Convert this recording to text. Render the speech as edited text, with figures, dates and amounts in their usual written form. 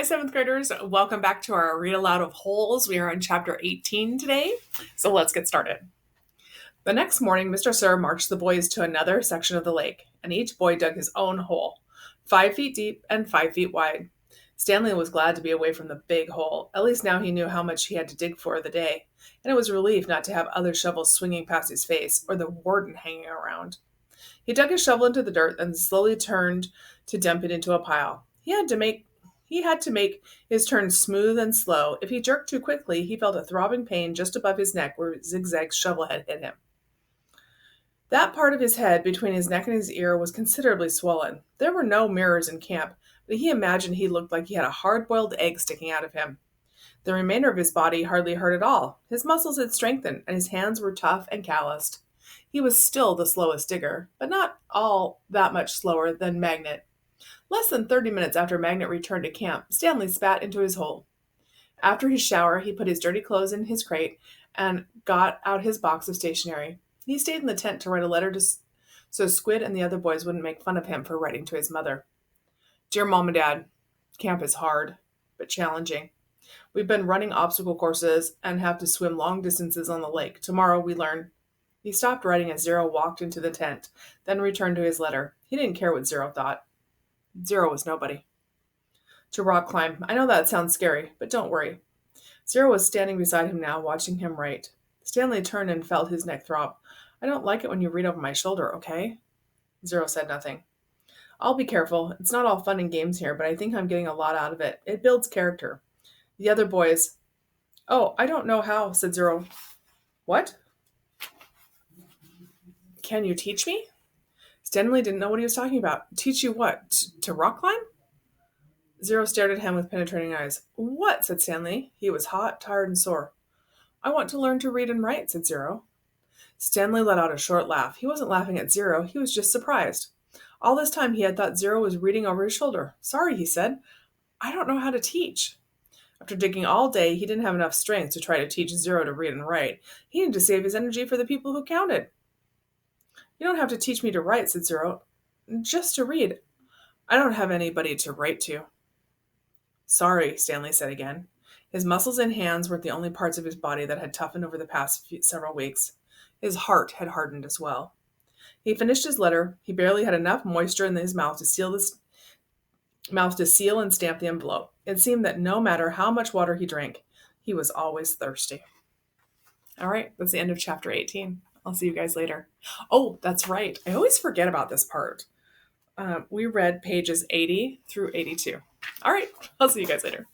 seventh graders. Welcome back to our Read Aloud of Holes. We are on chapter 18 today, so let's get started. The next morning, Mr. Sir marched the boys to another section of the lake, and each boy dug his own hole, 5 feet deep and 5 feet wide. Stanley was glad to be away from the big hole. At least now he knew how much he had to dig for the day, and it was a relief not to have other shovels swinging past his face or the warden hanging around. He dug his shovel into the dirt and slowly turned to dump it into a pile. He had to make his turn smooth and slow. If he jerked too quickly, he felt a throbbing pain just above his neck where Zigzag's shovel had hit him. That part of his head between his neck and his ear was considerably swollen. There were no mirrors in camp, but he imagined he looked like he had a hard-boiled egg sticking out of him. The remainder of his body hardly hurt at all. His muscles had strengthened, and his hands were tough and calloused. He was still the slowest digger, but not all that much slower than Magnet. Less than 30 minutes after Magnet returned to camp, Stanley spat into his hole. After his shower, he put his dirty clothes in his crate and got out his box of stationery. He stayed in the tent to write a letter so Squid and the other boys wouldn't make fun of him for writing to his mother. Dear Mom and Dad, camp is hard, but challenging. We've been running obstacle courses and have to swim long distances on the lake. Tomorrow we learn. He stopped writing as Zero walked into the tent, then returned to his letter. He didn't care what Zero thought. Zero was nobody. To rock climb. I know that sounds scary, but don't worry. Zero was standing beside him now, watching him write. Stanley turned and felt his neck throb. I don't like it when you read over my shoulder, okay? Zero said nothing. I'll be careful. It's not all fun and games here, but I think I'm getting a lot out of it. It builds character. The other boys. Oh, I don't know how, said Zero. What? Can you teach me? Stanley didn't know what he was talking about. Teach you what? To rock climb? Zero stared at him with penetrating eyes. What? Said Stanley. He was hot, tired, and sore. I want to learn to read and write, said Zero. Stanley let out a short laugh. He wasn't laughing at Zero. He was just surprised. All this time he had thought Zero was reading over his shoulder. Sorry, he said. I don't know how to teach. After digging all day, he didn't have enough strength to try to teach Zero to read and write. He needed to save his energy for the people who counted. You don't have to teach me to write, said Zero. Just to read. I don't have anybody to write to. Sorry, Stanley said again. His muscles and hands weren't the only parts of his body that had toughened over the past several weeks. His heart had hardened as well. He finished his letter. He barely had enough moisture in his mouth to seal and stamp the envelope. It seemed that no matter how much water he drank, he was always thirsty. All right, that's the end of chapter 18. I'll see you guys later. Oh, that's right. I always forget about this part. We read pages 80 through 82. All right, I'll see you guys later.